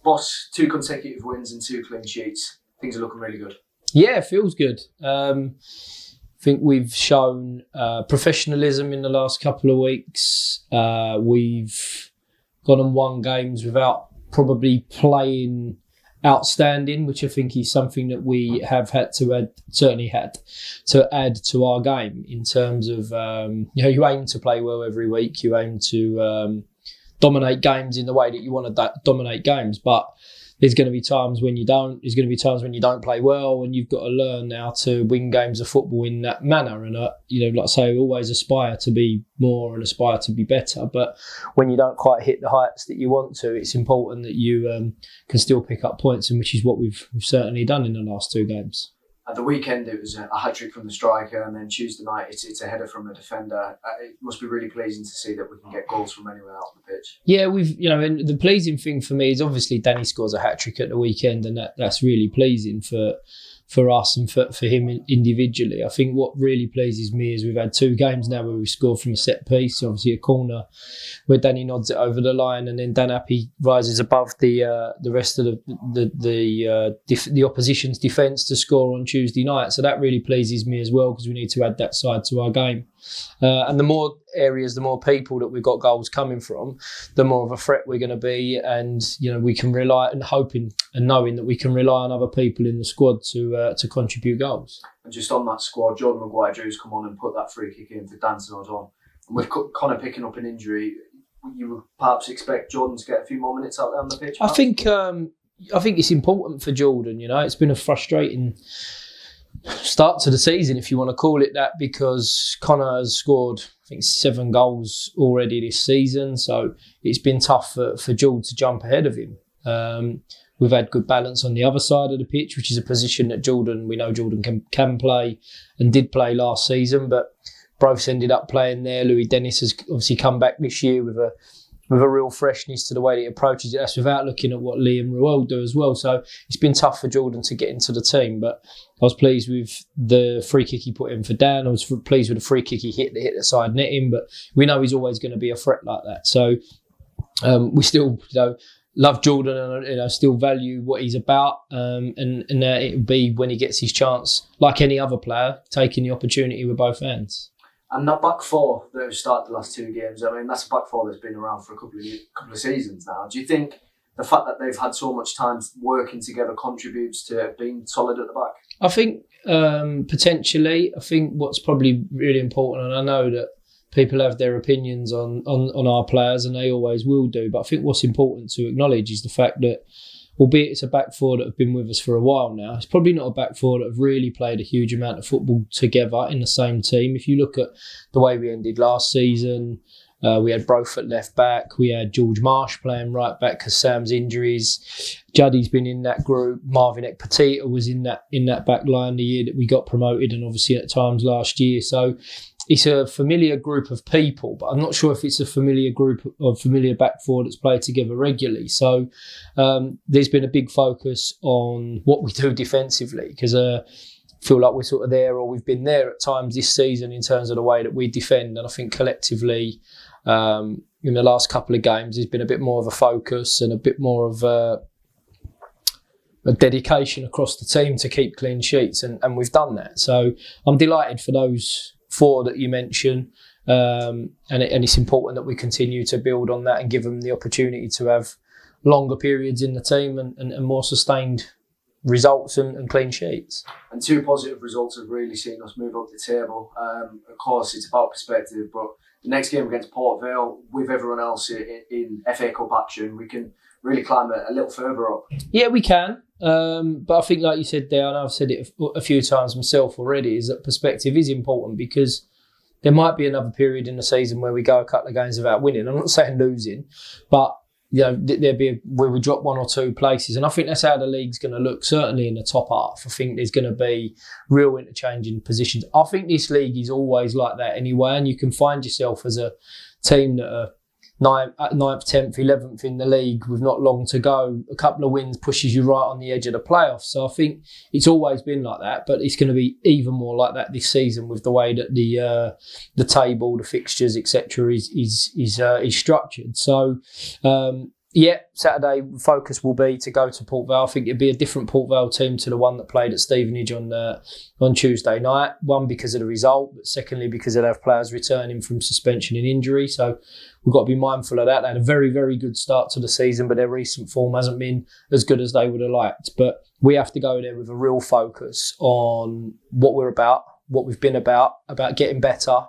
Boss, 2 consecutive wins and 2 clean sheets. Things are looking really good. Yeah, it feels good. I think we've shown professionalism in the last couple of weeks. We've gone and won games without probably playing outstanding, which I think is something that we have had to add to our game in terms of, you aim to play well every week. You aim to dominate games in the way that you want to dominate games, but there's going to be times when you don't. There's going to be times when you don't play well, and you've got to learn how to win games of football in that manner. And like I say, always aspire to be more and aspire to be better. But when you don't quite hit the heights that you want to, it's important that you can still pick up points, and which is what we've certainly done in the last 2 games. At the weekend, it was a hat-trick from the striker, and then Tuesday night, it's a header from a defender. It must be really pleasing to see that we can get goals from anywhere out on the pitch. Yeah, and the pleasing thing for me is obviously Danny scores a hat-trick at the weekend, and that's really pleasing for us and for him individually. I think what really pleases me is we've had 2 games now where we've scored from a set piece, obviously a corner where Danny nods it over the line, and then Dan Appy rises above the rest of the opposition's defence to score on Tuesday night. So that really pleases me as well, because we need to add that side to our game. And the more areas, the more people that we've got goals coming from, the more of a threat we're going to be, and we can rely and hoping and knowing that we can rely on other people in the squad to contribute goals. And just on that squad, Jordan Maguire-Drew's come on and put that free kick in for dancing us on. And with Connor picking up an injury, you would perhaps expect Jordan to get a few more minutes out there on the pitch? I think it's important for Jordan. It's been a frustrating start to the season, if you want to call it that, because Connor has scored, I think, 7 goals already this season. So it's been tough for Jordan to jump ahead of him. We've had good balance on the other side of the pitch, which is a position that we know Jordan can play and did play last season, but Bruce ended up playing there. Louis Dennis has obviously come back this year with a real freshness to the way that he approaches it. That's without looking at what Liam Ruel do as well. So it's been tough for Jordan to get into the team, but I was pleased with the free kick he put in for Dan. I was pleased with the free kick he hit the side netting, but we know he's always going to be a threat like that. So we still love Jordan and still value what he's about, and it'll be when he gets his chance, like any other player, taking the opportunity with both hands. And that back 4 that have started the last 2 games, that's a back 4 that's been around for a couple of seasons now. Do you think the fact that they've had so much time working together contributes to being solid at the back? I think potentially. I think what's probably really important, and I know that people have their opinions on our players, and they always will do, but I think what's important to acknowledge is the fact that, albeit it's a back 4 that have been with us for a while now, it's probably not a back 4 that have really played a huge amount of football together in the same team. If you look at the way we ended last season, we had Broth at left back, we had George Marsh playing right back because Sam's injuries. Juddy's been in that group. Marvin Ekpatita was in that back line the year that we got promoted, and obviously at times last year. So it's a familiar group of people, but I'm not sure if it's a familiar group of familiar back 4 that's played together regularly. So there's been a big focus on what we do defensively, because I feel like we're sort of there, or we've been there at times this season in terms of the way that we defend. And I think collectively, in the last couple of games, there's been a bit more of a focus and a bit more of a dedication across the team to keep clean sheets, and we've done that. So I'm delighted for those 4 that you mentioned, and it's important that we continue to build on that and give them the opportunity to have longer periods in the team and more sustained results and clean sheets. And 2 positive results have really seen us move up the table. Of course, it's about perspective, but the next game against Port Vale, with everyone else in FA Cup action, we can really climb a little further up. Yeah, we can. But I think, like you said there, and I've said it a few times myself already, is that perspective is important, because there might be another period in the season where we go a couple of games without winning. I'm not saying losing, but there'd be where we drop 1 or 2 places, and I think that's how the league's going to look. Certainly in the top half, I think there's going to be real interchanging positions. I think this league is always like that anyway, and you can find yourself as a team that are 9th, 10th, 11th in the league with not long to go. A couple of wins pushes you right on the edge of the playoffs. So I think it's always been like that, but it's going to be even more like that this season with the way that the table, the fixtures, etc. is structured. So Saturday focus will be to go to Port Vale. I think it'd be a different Port Vale team to the one that played at Stevenage on Tuesday night. One, because of the result, but secondly, because they'll have players returning from suspension and injury. So we've got to be mindful of that. They had a very, very good start to the season, but their recent form hasn't been as good as they would have liked. But we have to go there with a real focus on what we're about, what we've been about getting better.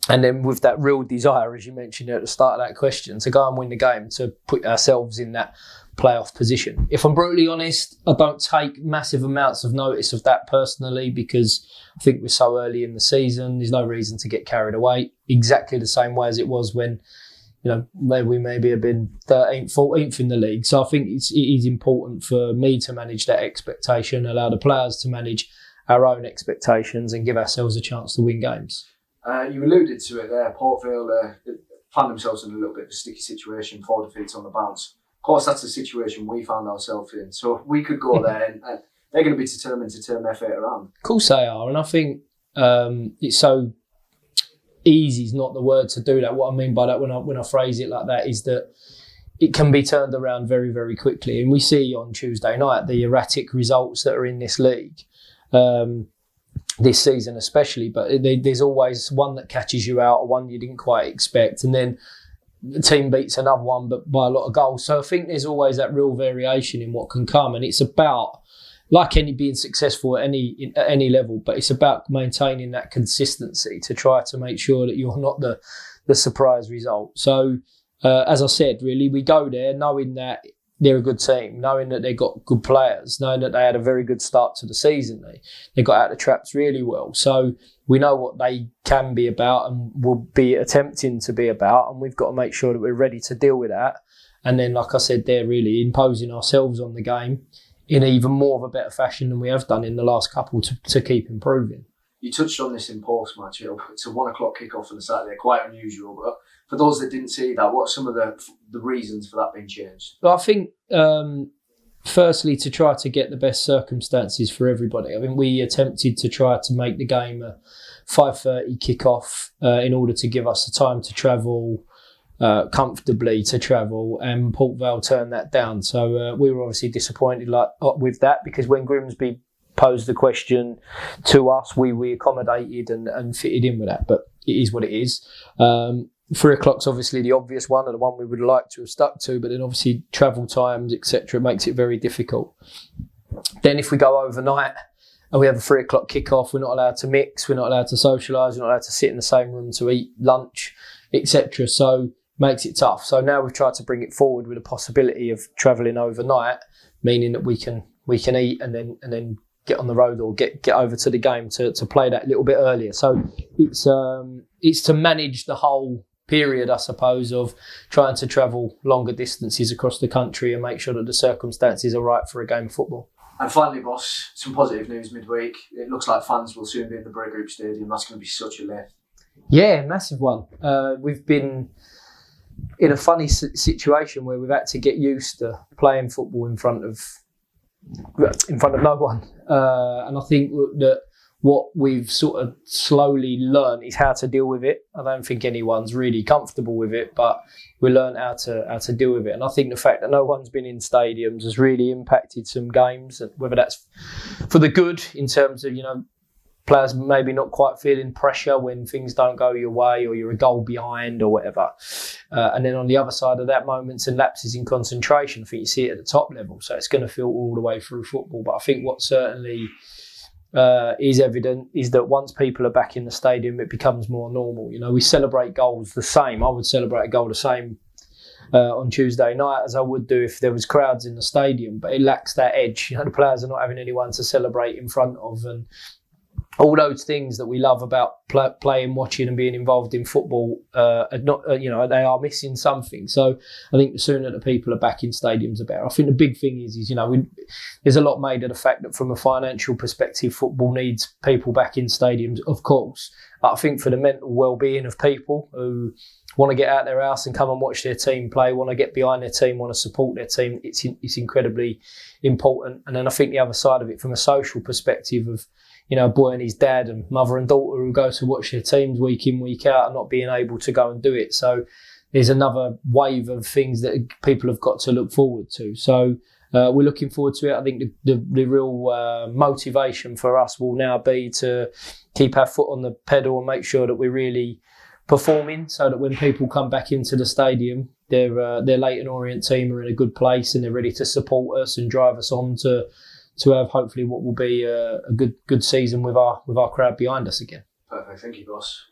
And then with that real desire, as you mentioned at the start of that question, to go and win the game, to put ourselves in that playoff position. If I'm brutally honest, I don't take massive amounts of notice of that personally, because I think we're so early in the season. There's no reason to get carried away. Exactly the same way as it was when, we maybe have been 13th, 14th in the league. So I think it is important for me to manage that expectation, allow the players to manage our own expectations and give ourselves a chance to win games. You alluded to it there. Port Vale found themselves in a little bit of a sticky situation, 4 defeats on the bounce. Of course, that's the situation we found ourselves in. So we could go there and they're going to be determined to turn their fate around. Of course they are. And I think it's so easy is not the word to do that. What I mean by that when I phrase it like that is that it can be turned around very, very quickly. And we see on Tuesday night the erratic results that are in this league. This season especially, but there's always one that catches you out or one you didn't quite expect, and then the team beats another one but by a lot of goals. So I think there's always that real variation in what can come, and it's about, like being successful at any level, but it's about maintaining that consistency to try to make sure that you're not the surprise result. So as I said, really, we go there knowing that they're a good team, knowing that they've got good players, knowing that they had a very good start to the season. They got out of the traps really well. So we know what they can be about and will be attempting to be about, and we've got to make sure that we're ready to deal with that. And then, like I said, they're really imposing ourselves on the game in even more of a better fashion than we have done in the last couple to keep improving. You touched on this in post-match. It's a 1 o'clock kick-off on the Saturday, quite unusual. But for those that didn't see that, what are some of the reasons for that being changed? Well, I think, firstly, to try to get the best circumstances for everybody. I mean, we attempted to try to make the game a 5:30 kick-off in order to give us the time to travel, comfortably to travel, and Port Vale turned that down. So we were obviously disappointed with that, because when Grimsby posed the question to us, we accommodated and fitted in with that. But it is what it is. 3 o'clock's obviously the obvious one, and the one we would like to have stuck to, but then obviously travel times, etc., makes it very difficult. Then if we go overnight and we have a 3 o'clock kick-off, we're not allowed to mix, we're not allowed to socialise, we're not allowed to sit in the same room to eat lunch, etc. So makes it tough. So now we've tried to bring it forward with a possibility of travelling overnight, meaning that we can eat and then get on the road or get over to the game to play that a little bit earlier. So it's to manage the whole period, I suppose, of trying to travel longer distances across the country and make sure that the circumstances are right for a game of football. And finally, boss, some positive news midweek. It looks like fans will soon be in the Bray Group Stadium. That's going to be such a lift. Yeah, massive one. We've been in a funny situation where we've had to get used to playing football in front of no one. And I think that what we've sort of slowly learned is how to deal with it. I don't think anyone's really comfortable with it, but we learned how to deal with it. And I think the fact that no one's been in stadiums has really impacted some games, whether that's for the good in terms of, players maybe not quite feeling pressure when things don't go your way or you're a goal behind or whatever. And then on the other side of that, moments and lapses in concentration. I think you see it at the top level. So it's going to feel all the way through football. But I think what certainly is evident is that once people are back in the stadium, it becomes more normal. We celebrate goals the same. I would celebrate a goal the same on Tuesday night as I would do if there was crowds in the stadium. But it lacks that edge. The players are not having anyone to celebrate in front of, and all those things that we love about playing, watching and being involved in football are not, they are missing something. So I think the sooner that people are back in stadiums, the better. I think the big thing is there's a lot made of the fact that from a financial perspective, football needs people back in stadiums, of course. But I think for the mental well-being of people who want to get out their house and come and watch their team play, want to get behind their team, want to support their team, it's incredibly important. And then I think the other side of it, from a social perspective of, a boy and his dad and mother and daughter who go to watch their teams week in, week out and not being able to go and do it. So is another wave of things that people have got to look forward to. So we're looking forward to it. I think the real motivation for us will now be to keep our foot on the pedal and make sure that we're really performing, so that when people come back into the stadium, their Leyton Orient team are in a good place and they're ready to support us and drive us on to have hopefully what will be a good season with our crowd behind us again. Perfect. Thank you, boss.